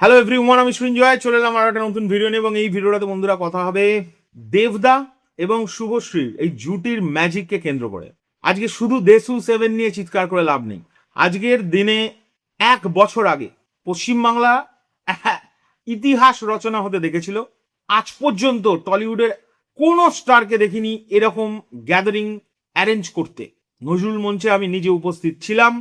Hello everyone, আমি সৃঞ্জয় চলে এলাম আর একটা নতুন ভিডিও নিয়ে। এবং এই ভিডিওটাতে বন্ধুরা কথা হবে দেবদা এবং শুভশ্রীর এই জুটির ম্যাজিককে কেন্দ্র করে। আজকে শুধু দেশু 7 নিয়ে চিৎকার করে লাভ নেই। আজকের দিনে 1 বছর আগে পশ্চিমবাংলা ইতিহাস রচনা হতে দেখেছিল। আজ পর্যন্ত টলিউডের কোনো স্টারকে দেখিনি এরকম গ্যাদারিং অ্যারেঞ্জ করতে। নজরুল মঞ্চে আমি নিজে উপস্থিত ছিলাম।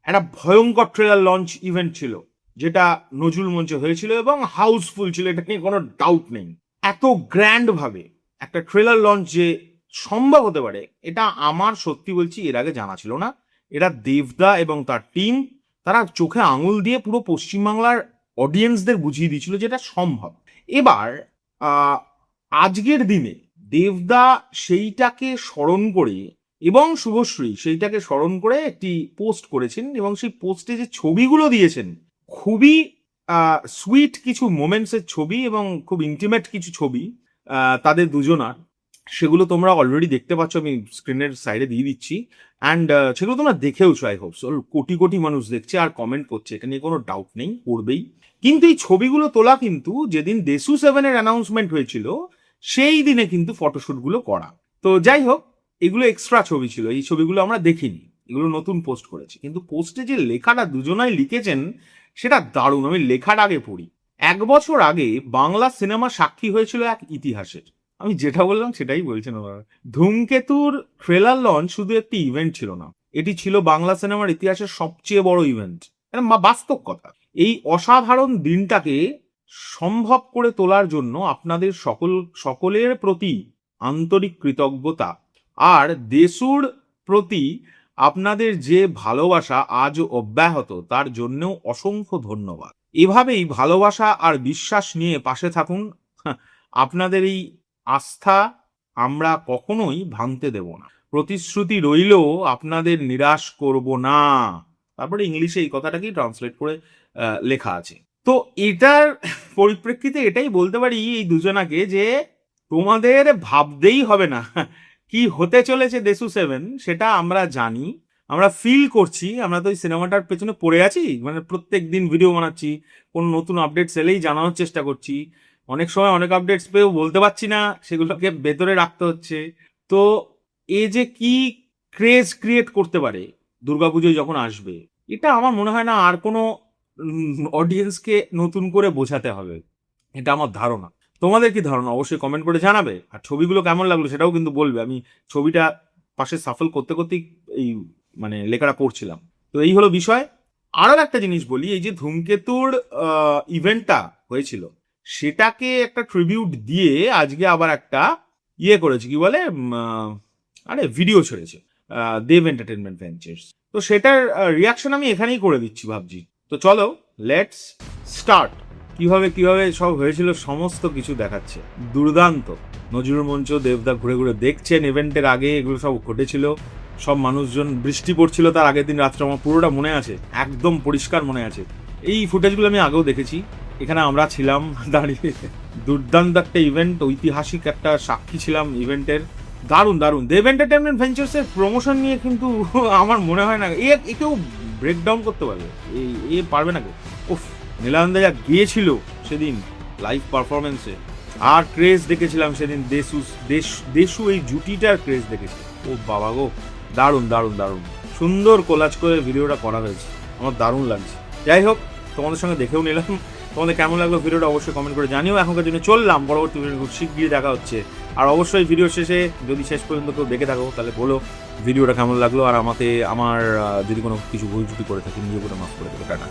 একটা ভয়ঙ্কর ট্রেলার লঞ্চ ইভেন্ট ছিল যেটা নজরুল মঞ্চে হয়েছিল এবং হাউসফুল ছিল, এটা নিয়ে কোনো ডাউট নেই। এত গ্র্যান্ড ভাবে একটা ট্রেলার লঞ্চ যে সম্ভব হতে পারে এটা আমার সত্যি বলছি এর আগে জানা ছিল না। এটা দেবদা এবং তার টিম তারা চোখে আঙুল দিয়ে পুরো পশ্চিমবাংলার অডিয়েন্সদের বুঝিয়ে দিয়েছিল যেটা সম্ভব। এবার আজকের দিনে দেবদা সেইটাকে স্মরণ করে এবং শুভশ্রী সেইটাকে স্মরণ করে একটি পোস্ট করেছেন এবং সেই পোস্টে যে ছবিগুলো দিয়েছেন খুবই সুইট কিছু মোমেন্টসের ছবি এবং খুব ইন্টিমেট কিছু ছবি তাদের দুজনার। সেগুলো তোমরা অলরেডি দেখতে পাচ্ছ, আমি স্ক্রিনের সাইডে দিয়ে দিচ্ছি। অ্যান্ড সেগুলো তোমরা দেখেওছো, I hope so. Crore crore মানুষ দেখছে আর কমেন্ট করছে, এটা নিয়ে কোনো ডাউট নেই, করবেই। কিন্তু এই ছবিগুলো তোলা কিন্তু যেদিন দেশু 7-এর অ্যানাউন্সমেন্ট হয়েছিল সেই দিনে কিন্তু ফটোশ্যুটগুলো করা। তো যাই হোক, এগুলো এক্সট্রা ছবি ছিল, এই ছবিগুলো আমরা দেখিনি, এগুলো নতুন পোস্ট করেছি। কিন্তু পোস্টে যে লেখাটা দুজনাই লিখেছেন সেটা দারুণ। আমি লেখাটা আগে পড়ি। 1 বছর আগে বাংলা সিনেমা সাক্ষী হয়েছিল এক ইতিহাসের। আমি যেটা বললাম সেটাই বলছেন ওরা। ধূমকেতুর ট্রেলার লঞ্চ শুধু একটি ইভেন্ট ছিল না, এটি ছিল বাংলা সিনেমার ইতিহাসের সবচেয়ে বড় ইভেন্ট। এটা বাস্তব কথা। এই অসাধারণ দিনটাকে সম্ভব করে তোলার জন্য আপনাদের সকলের প্রতি আন্তরিক কৃতজ্ঞতা, আর দেশুর প্রতি আপনাদের যে ভালোবাসা আজ অব্যাহত তার জন্যও অসংখ্য ধন্যবাদ। এভাবেই ভালোবাসা আর বিশ্বাস নিয়ে পাশে থাকুন। আপনাদের এই আস্থা আমরা কখনোই ভাঙতে দেব না। প্রতিশ্রুতি রইল আপনাদের নিরাশ করব না। তারপরে ইংলিশে এই কথাটাকেই ট্রান্সলেট করে লেখা আছে। তো এটার পরিপ্রেক্ষিতে এটাই বলতে পারি এই দুজনাকে যে তোমাদের ভাবতেই হবে না কি হতে চলেছে দেশু 7, সেটা আমরা জানি, আমরা ফিল করছি। আমরা তো এই সিনেমাটার পেছনে পড়ে আছি, মানে প্রত্যেক দিন ভিডিও বানাচ্ছি, কোনো নতুন আপডেটস এলেই জানানোর চেষ্টা করছি। অনেক সময় অনেক আপডেটস পেয়েও বলতে পারছি না, সেগুলোকে ভেতরে রাখতে হচ্ছে। তো এ যে কি ক্রেজ ক্রিয়েট করতে পারে দুর্গাপুজোয় যখন আসবে, এটা আমার মনে হয় না আর কোনো অডিয়েন্সকে নতুন করে বোঝাতে হবে, এটা আমার ধারণা। তোমাদের কি ধারণা অবশ্যই কমেন্ট করে জানাবে। আর ছবিগুলো কেমন লাগলো সেটাও কিন্তু বলবে। আমি ছবিটা পাশে সাফল করতে করতেই এই মানে লেখাটা পড়ছিলাম। তো এই হলো বিষয়। আরও একটা জিনিস বলি, এই যে ধূমকেতুর ইভেন্টটা হয়েছিল সেটাকে একটা ট্রিবিউট দিয়ে আজকে আবার একটা করেছে, কি বলে, আরে ভিডিও ছেড়েছে দেব এন্টারটেনমেন্ট ভেঞ্চার্স। তো সেটার রিয়াকশন আমি এখানেই করে দিচ্ছি ভাবছি। তো চলো লেটস স্টার্ট। কিভাবে সব হয়েছিল সমস্ত কিছু দেখাচ্ছে, দুর্দান্ত। নজরুল মঞ্চ দেবদা ঘুরে ঘুরে দেখছেন, ইভেন্টের আগে এগুলো সব ঘটেছিল, সব মানুষজন, বৃষ্টি পড়ছিল তার আগের দিন রাত্রে, আমার পুরোটা মনে আছে, একদম পরিষ্কার মনে আছে। এই ফুটেজগুলো আমি আগেও দেখেছি, এখানে আমরা ছিলাম দাঁড়িয়ে। দুর্দান্ত একটা ইভেন্ট, ঐতিহাসিক একটা সাক্ষী ছিলাম ইভেন্টের। দারুণ দারুণ। দেব এন্টারটেনমেন্ট ভেঞ্চার্সের প্রমোশন নিয়ে কিন্তু আমার মনে হয় না কেউ ব্রেকডাউন করতে পারবে, পারবে না কেউ। উফ, নীলানন্দা যা গিয়েছিল সেদিন লাইভ পারফরমেন্সে, আর ক্রেজ দেখেছিলাম সেদিন দেশু এই জুটিটার ক্রেজ দেখেছি। ও বাবা গো, দারুণ দারুণ দারুণ সুন্দর কোলাজ করে ভিডিওটা করা হয়েছে, আমার দারুণ লাগছে। যাই হোক, তোমাদের সঙ্গে দেখেও নিলাম। তোমাদের কেমন লাগলো ভিডিওটা অবশ্যই কমেন্ট করে জানিও। এখনকার জন্য চললাম, পরবর্তী ভিডিও খুব শিগগিরই দেখা হচ্ছে। আর অবশ্যই ভিডিও শেষে যদি শেষ পর্যন্ত কেউ দেখে থাকো তাহলে বলো ভিডিওটা কেমন লাগলো, আর আমার যদি কোনো কিছু ভুল ত্রুটি করে থাকি নিজে করে মাফ করে দেবো। টাটা।